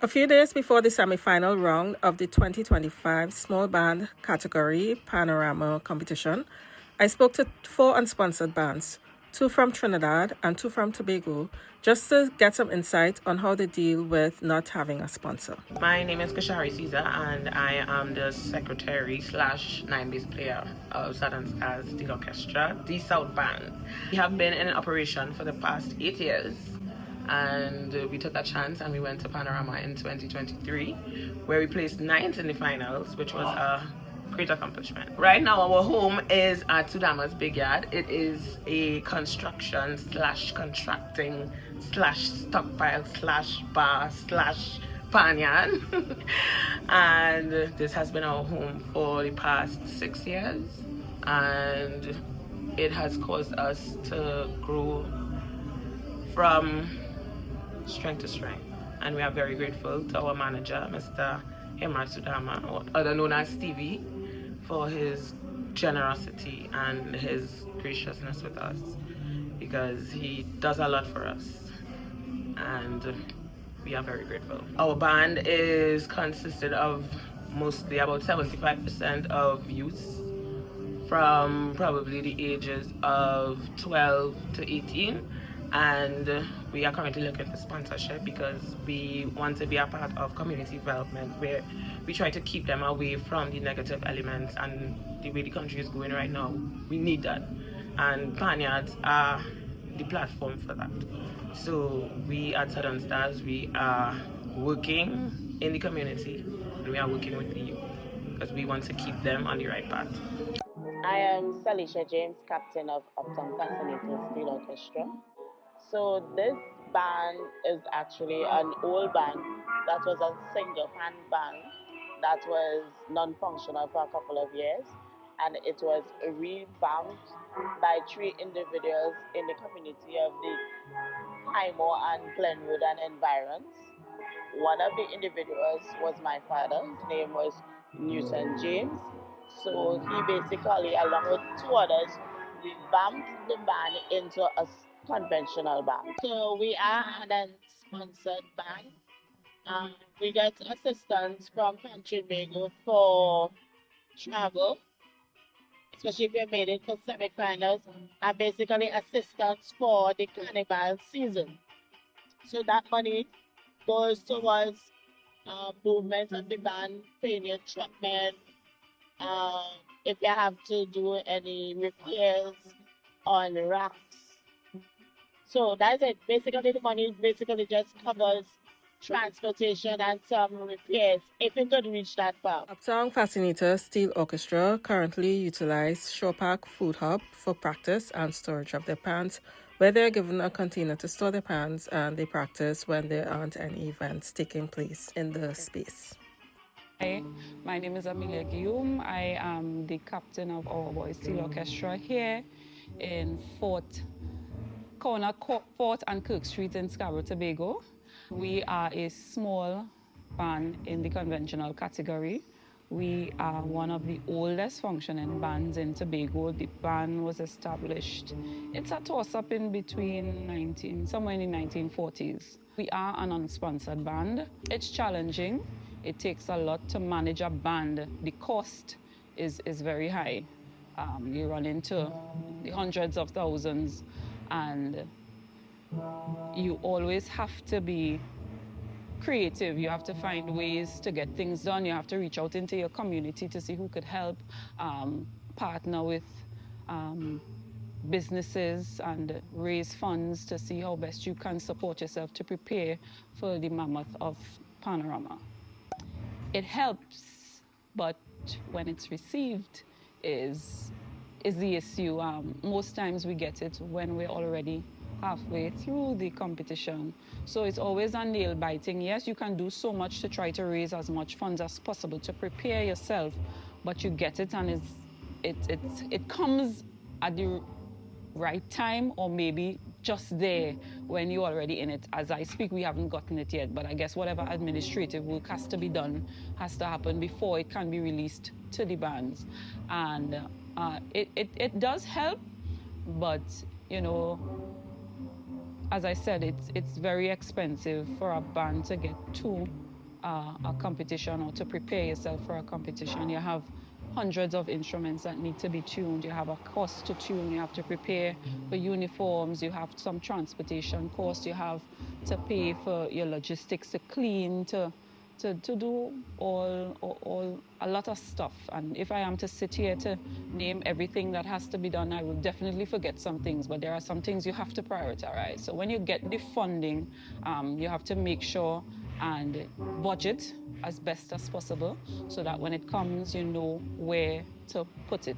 A few days before the semi-final round of the 2025 small band category Panorama competition, I spoke to 4 unsponsored bands, 2 from Trinidad and 2 from Tobago, just to get some insight on how they deal with not having a sponsor. My name is Kashari Caesar, and I am the secretary slash 9-bass player of Southern Stars Steel Orchestra, the South Band. We have been in operation for the past 8 years, and we took a chance and we went to Panorama in 2023, where we placed 9th in the finals, which was a great accomplishment. Right now our home is at Sudama's Big Yard. It is a construction slash contracting slash stockpile slash bar slash panyard and this has been our home for the past 6 years, and it has caused us to grow from strength to strength, and we are very grateful to our manager, Mr. Hemar Sudama, or other known as Stevie, for his generosity and his graciousness with us, because he does a lot for us and we are very grateful. Our band is consisted of mostly about 75% of youth from probably the ages of 12 to 18, and we are currently looking for sponsorship because we want to be a part of community development where we try to keep them away from the negative elements, and the way the country is going right now, we need that, and Panyards are the platform for that. So we at Southern Stars, we are working in the community and we are working with the youth because we want to keep them on the right path. I am Salisha James, captain of Uptown Fascinators Steel Orchestra. So this band is actually an old band that was a single hand band that was non-functional for a couple of years, and it was revamped by 3 individuals in the community of the Highmore and Glenwood and environs. One of the individuals was my father. His name was Newton James. So he basically, along with 2 others, revamped the band into a conventional band. So we are an unsponsored band. We get assistance from Tobago for travel, especially if we made it for semi-finals, and basically assistance for the carnival season. So that money goes towards movement of the band, paying your truckman, if you have to do any repairs on racks. So that's it. Basically, the money basically just covers transportation and some repairs, if it could reach that far. Uptown Fascinators Steel Orchestra currently utilize Shore Park Food Hub for practice and storage of their pans, where they're given a container to store their pans, and they practice when there aren't any events taking place in the space. Hi, my name is Amelia Guillaume. I am the captain of our boys Steel Orchestra here in corner Fort and Kirk Street in Scarborough, Tobago. We are a small band in the conventional category. We are one of the oldest functioning bands in Tobago. The band was established, it's a toss-up in between somewhere in the 1940s. We are an unsponsored band. It's challenging. It takes a lot to manage a band. The cost is very high. You run into the hundreds of thousands, and you always have to be creative. You have to find ways to get things done. You have to reach out into your community to see who could help, partner with businesses and raise funds to see how best you can support yourself to prepare for the mammoth of Panorama. It helps, but when it's received is the issue. Most times we get it when we're already halfway through the competition. So it's always a nail biting. Yes, you can do so much to try to raise as much funds as possible to prepare yourself, but you get it and it comes at the right time, or maybe just there when you're already in it. As I speak, we haven't gotten it yet, but I guess whatever administrative work has to be done has to happen before it can be released to the bands. And it does help, but you know, as I said, it's very expensive for a band to get 2 a competition or to prepare yourself for a competition. You have hundreds of instruments that need to be tuned. You have a cost to tune. You have to prepare for uniforms. You have some transportation costs. You have to pay for your logistics to clean, to do all a lot of stuff. And if I am to sit here to name everything that has to be done, I will definitely forget some things, but there are some things you have to prioritize. So when you get the funding, you have to make sure and budget as best as possible so that when it comes, you know where to put it.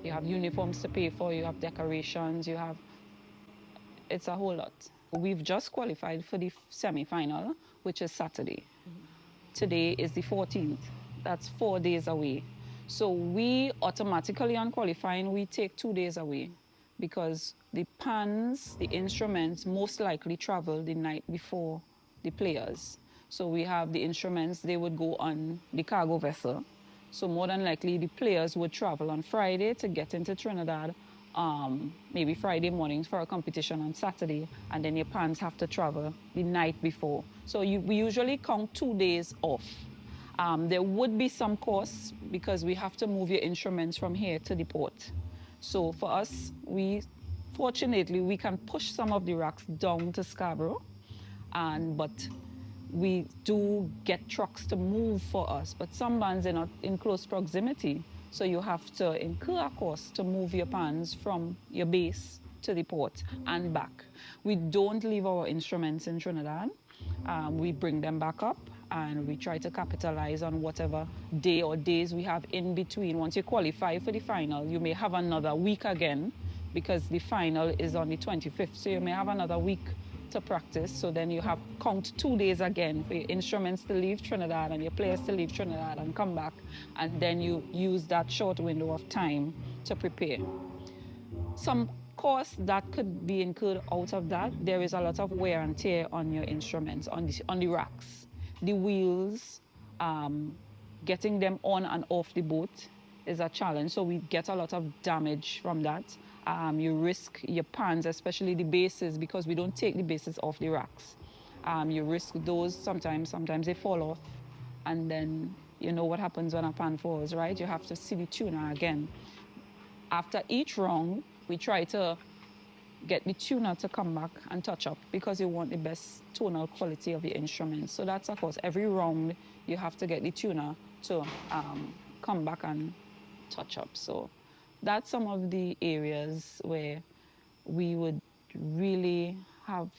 You have uniforms to pay for, you have decorations, it's a whole lot. We've just qualified for the semi-final, which is Saturday. Today is the 14th. That's 4 days away. So we automatically on qualifying, we take 2 days away because the pans, the instruments most likely travel the night before the players. So we have the instruments, they would go on the cargo vessel. So more than likely the players would travel on Friday to get into Trinidad, maybe Friday mornings for a competition on Saturday, and then your pans have to travel the night before. So we usually count 2 days off. There would be some costs because we have to move your instruments from here to the port. So for us, fortunately, we can push some of the racks down to Scarborough, but we do get trucks to move for us, but some bands are not in close proximity. So you have to incur a cost to move your pans from your base to the port and back. We don't leave our instruments in Trinidad. We bring them back up and we try to capitalize on whatever day or days we have in between. Once you qualify for the final, you may have another week again because the final is on the 25th. So you may have another week to practice. So then you have count 2 days again for your instruments to leave Trinidad and your players to leave Trinidad and come back. And then you use that short window of time to prepare. Some costs that could be incurred out of that, there is a lot of wear and tear on your instruments, on the racks. The wheels, getting them on and off the boat is a challenge. So we get a lot of damage from that. You risk your pans, especially the bases, because we don't take the bases off the racks. You risk those sometimes they fall off. And then you know what happens when a pan falls, right? You have to see the tuner again. After each round, we try to get the tuner to come back and touch up because you want the best tonal quality of the instrument. So that's, of course, every round you have to get the tuner to come back and touch up. So that's some of the areas where we would really have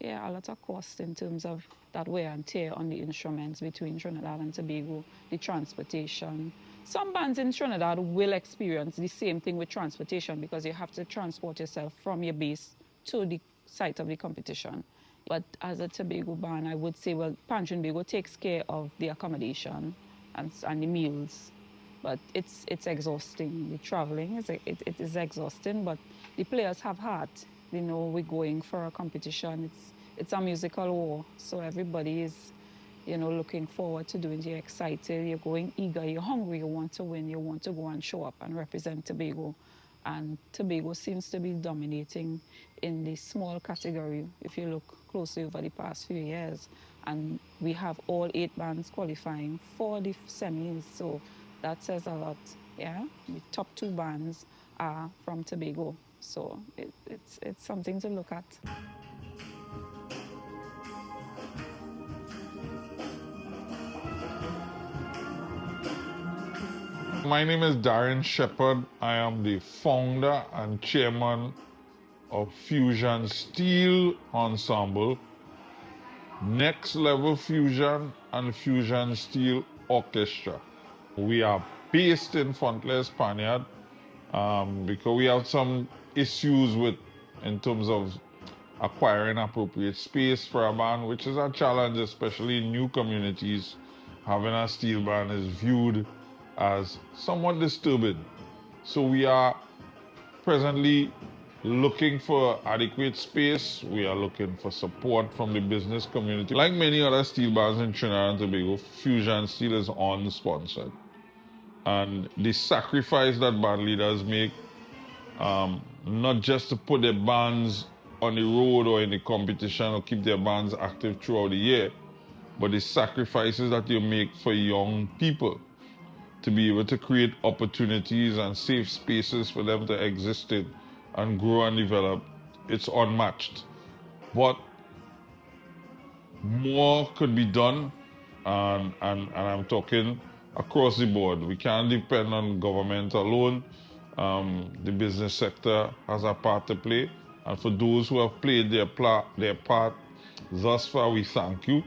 a lot of cost in terms of that wear and tear on the instruments between Trinidad and Tobago, the transportation. Some bands in Trinidad will experience the same thing with transportation because you have to transport yourself from your base to the site of the competition. But as a Tobago band, I would say, well, Pan Trinbago takes care of the accommodation and the meals. But it's exhausting. The traveling, it is exhausting, but the players have heart. You know, we're going for a competition. It's a musical war, so everybody is, you know, looking forward to doing it. You're excited, you're going eager, you're hungry, you want to win, you want to go and show up and represent Tobago. And Tobago seems to be dominating in the small category if you look closely over the past few years. And we have all 8 bands qualifying for the semis, so that says a lot. Yeah, the top 2 bands are from Tobago, so it's something to look at. My name is Darren Shepherd. I am the founder and chairman of Fusion Steel Ensemble, Next Level Fusion, and Fusion Steel Orchestra. We are based in Fontlais, Spaniard, because we have some issues in terms of acquiring appropriate space for a band, which is a challenge, especially in new communities. Having a steel band is viewed as somewhat disturbing. So we are presently looking for adequate space. We are looking for support from the business community. Like many other steel bands in Trinidad and Tobago, Fusion Steel is unsponsored. And the sacrifice that band leaders make, not just to put their bands on the road or in the competition or keep their bands active throughout the year, but the sacrifices that you make for young people to be able to create opportunities and safe spaces for them to exist in and grow and develop, it's unmatched. But more could be done, and I'm talking across the board. We can't depend on government alone. The business sector has a part to play, and for those who have played their part thus far, we thank you.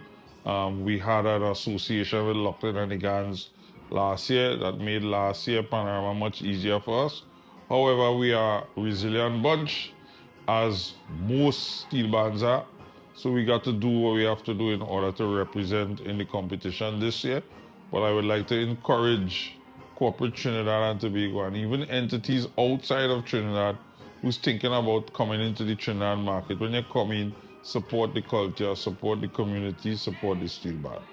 We had an association with Lachlan and the Gans last year that made last year Panorama much easier for us. However, we are a resilient bunch, as most steel bands are. So we got to do what we have to do in order to represent in the competition this year. But I would like to encourage corporate Trinidad and Tobago and even entities outside of Trinidad who's thinking about coming into the Trinidad market. When you come in, support the culture, support the community, support the steel band.